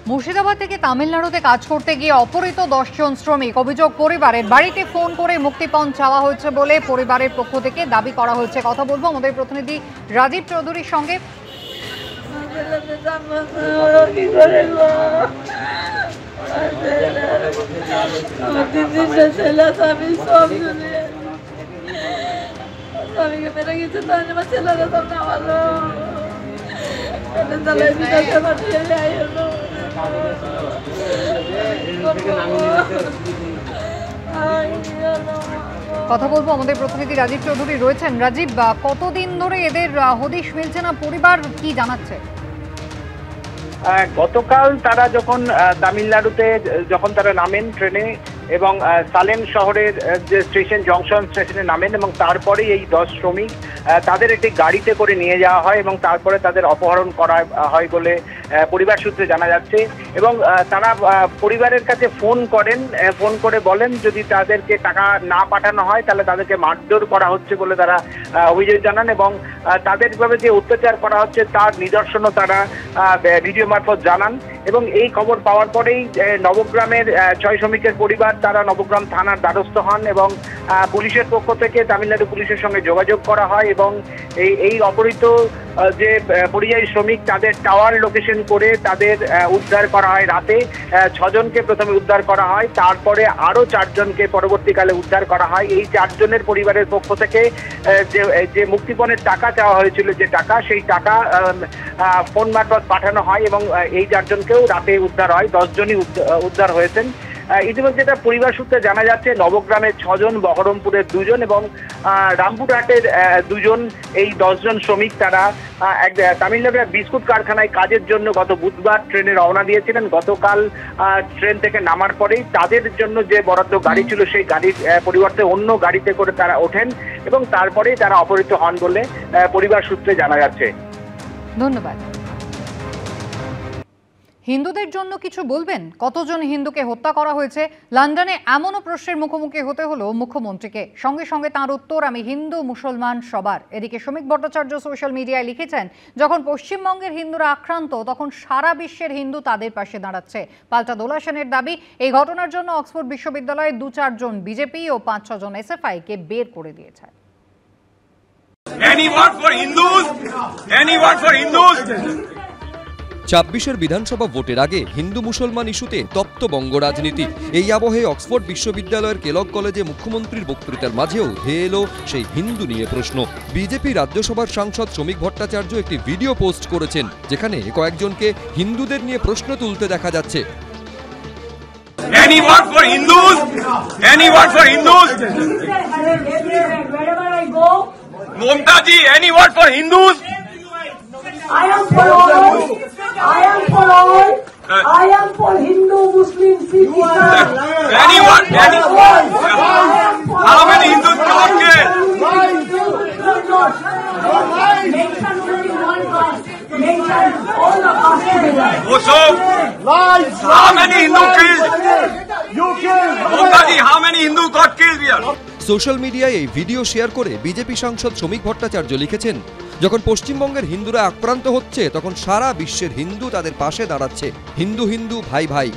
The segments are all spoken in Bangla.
মুর্শিদাবাদ থেকে তামিলনাড়ুতে কাজ করতে গিয়ে অপহৃত 10 জন শ্রমিক অভিযোগ পরিবারের বাড়িতে ফোন করে মুক্তিপণ চাওয়া হয়েছে বলে পরিবারের পক্ষ থেকে দাবি করা হয়েছে। কথা বলবো আমাদের প্রতিনিধি রাজীব চৌধুরীর সঙ্গে। কথা বলবো আমাদের প্রতিনিধি রাজীব চৌধুরী রয়েছেন। রাজীব, কতদিন ধরে এদের হদিশ মিলছে না, পরিবার কি জানাচ্ছে? গতকাল তারা যখন তামিলনাড়ুতে তারা নামেন ট্রেনে এবং সালেম শহরের যে স্টেশন জংশন স্টেশনে নামেন এবং তারপরে এই 10 শ্রমিক তাদের একটি গাড়িতে করে নিয়ে যাওয়া হয় এবং তারপরে তাদের অপহরণ করা হয় বলে পরিবার সূত্রে জানা যাচ্ছে। এবং তারা পরিবারের কাছে ফোন করে বলেন যদি তাদেরকে টাকা না পাঠানো হয় তাহলে তাদেরকে মারধর করা হচ্ছে বলে তারা অভিযোগ জানান এবং তাদের ভাবে যে অত্যাচার করা হচ্ছে তার নিদর্শনও তারা ভিডিও মারফত জানান। এবং এই খবর পাওয়ার পরেই নবগ্রামের 6 শ্রমিকের পরিবার তারা নবগ্রাম থানার দ্বারস্থ হন এবং পুলিশের পক্ষ থেকে তামিলনাড়ু পুলিশের সঙ্গে যোগাযোগ করা হয় এবং এই অপহৃত যে পরিযায়ী শ্রমিক তাদের টাওয়ার লোকেশন করে তাদের উদ্ধার করা হয়। রাতে 6 জনকে প্রথমে উদ্ধার করা হয়, তারপরে আরও 4 জনকে পরবর্তীকালে উদ্ধার করা হয়। এই 4 জনের পরিবারের পক্ষ থেকে যে মুক্তিপণের টাকা চাওয়া হয়েছিল, যে টাকা, সেই টাকা ফোন মারফত পাঠানো হয় এবং এই 4 জনকেও রাতে উদ্ধার হয়। 10 জনই উদ্ধার হয়েছেন। ইতিমধ্যে এটা পরিবার সূত্রে জানা যাচ্ছে নবগ্রামের 6 জন, বহরমপুরের 2 জন এবং রামপুরহাটের 2 জন, এই 10 জন শ্রমিক তারা তামিলনাড়ুর বিস্কুট কারখানায় কাজের জন্য গত বুধবার ট্রেনে রওনা দিয়েছিলেন। গতকাল ট্রেন থেকে নামার পরেই তাদের জন্য যে বরাদ্দ গাড়ি ছিল সেই গাড়ির পরিবর্তে অন্য গাড়িতে করে তারা ওঠেন এবং তারপরেই তারা অপহৃত হন বলে পরিবার সূত্রে জানা যাচ্ছে। ধন্যবাদ। হিন্দুদের জন্য কিছু বলবেন? কতজন হিন্দুকে হত্যা করা হয়েছে? লন্ডনে এমনও প্রশ্নের মুখোমুখি হতে হলো মুখ্যমন্ত্রীকে। সঙ্গে সঙ্গে তাঁর উত্তর, আমি হিন্দু মুসলমান সবার। এদিকে শ্রমিক ভট্টাচার্য সোশ্যাল মিডিয়ায় লিখেছেন, যখন পশ্চিমবঙ্গের হিন্দুরা আক্রান্ত তখন সারা বিশ্বের হিন্দু তাদের পাশে দাঁড়াচ্ছে। পাল্টা দোলা সেনের দাবি, এই ঘটনার জন্য অক্সফোর্ড বিশ্ববিদ্যালয়ে 2-4 জন বিজেপি ও 5-6 জন এসএফআই কে বের করে দিয়েছে। Any word for Hindus? Any word for Hindus? 26-এর বিধানসভা ভোটের আগে হিন্দু মুসলমান ইস্যুতে তপ্ত বঙ্গ রাজনীতি। এই আবহে অক্সফোর্ড বিশ্ববিদ্যালয়ের কেলগ কলেজে মুখ্যমন্ত্রীর বক্তৃতার মাঝেও ধেয়ে এলো সেই হিন্দু নিয়ে প্রশ্ন। বিজেপি রাজ্যসভার সাংসদ শ্রমিক ভট্টাচার্য একটি ভিডিও পোস্ট করেছেন যেখানে কয়েকজনকে হিন্দুদের নিয়ে প্রশ্ন তুলতে দেখা যাচ্ছে। Any word for Hindus? Any word for Hindus? Wherever I go, Mamta ji, any word for Hindus? I am for all. I am for all. I am for Hindu, Muslim, Sikh, Islam. Anyone? How many Hindus got killed? Mention only one caste. Mention all the castes together. So, how many Hindu killed? You killed. Mamta ji, how many Hindu got killed here? Social মিডিয়ায় এই ভিডিও শেয়ার করে বিজেপি সাংসদ শ্রমিক ভট্টাচার্য লিখেছেন, যখন পশ্চিমবঙ্গের হিন্দুরা আক্রান্ত হচ্ছে তখন সারা বিশ্বের হিন্দু তাদের পাশে দাঁড়াচ্ছে। হিন্দু হিন্দু ভাই ভাই।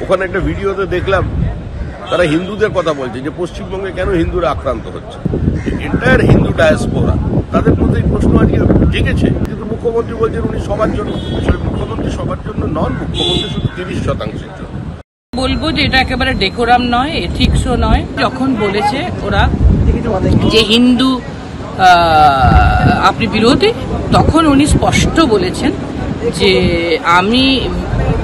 ওখানে একটা ভিডিওতে দেখলাম তারা হিন্দুদের কথা বলছে যে পশ্চিমবঙ্গে কেন হিন্দুরা আক্রান্ত হচ্ছে। এন্টায়ার হিন্দু ডায়াসপোরা, তাদের মধ্যে এই প্রশ্ন আজকে জেগেছে। কিন্তু মুখ্যমন্ত্রী বলছেন উনি সবার জন্য। মুখ্যমন্ত্রী সবার জন্য নন, মুখ্যমন্ত্রী শুধু 30% জন্য। বলবো যে এটা একেবারে ডেকোরাম নয়, এথিক্সও নয়। যখন বলেছে ওরা যে হিন্দু আপনি বিরোধী, তখন উনি স্পষ্ট বলেছেন যে আমি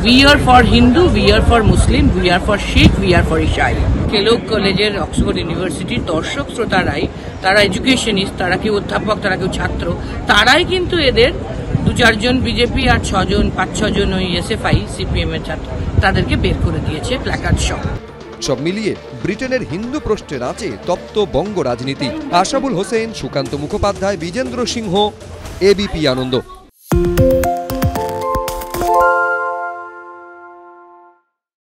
we are for Hindu, we are for Muslim, we are for Sikh, we are for Isai. Kellogg কলেজের, অক্সফোর্ড ইউনিভার্সিটির দর্শক শ্রোতারাই, তারা এডুকেশনিস্ট, তারা কেউ অধ্যাপক, তারা কেউ ছাত্র, তারাই কিন্তু এদের 2-4 জন বিজেপি আর 6 জন 5-6 জন ওই এসএফআই সিপিএম এর ছাত্র তাদেরকে বের করে দিয়েছে প্ল্যাকার্ড সহ। সব মিলিয়ে ব্রিটেনের হিন্দু প্রশ্নের আছে তপ্ত বঙ্গ রাজনীতি। আশাবুল হোসেন, সুকান্ত মুখোপাধ্যায়, বিজেন্দ্র সিংহ, এবিপি আনন্দ।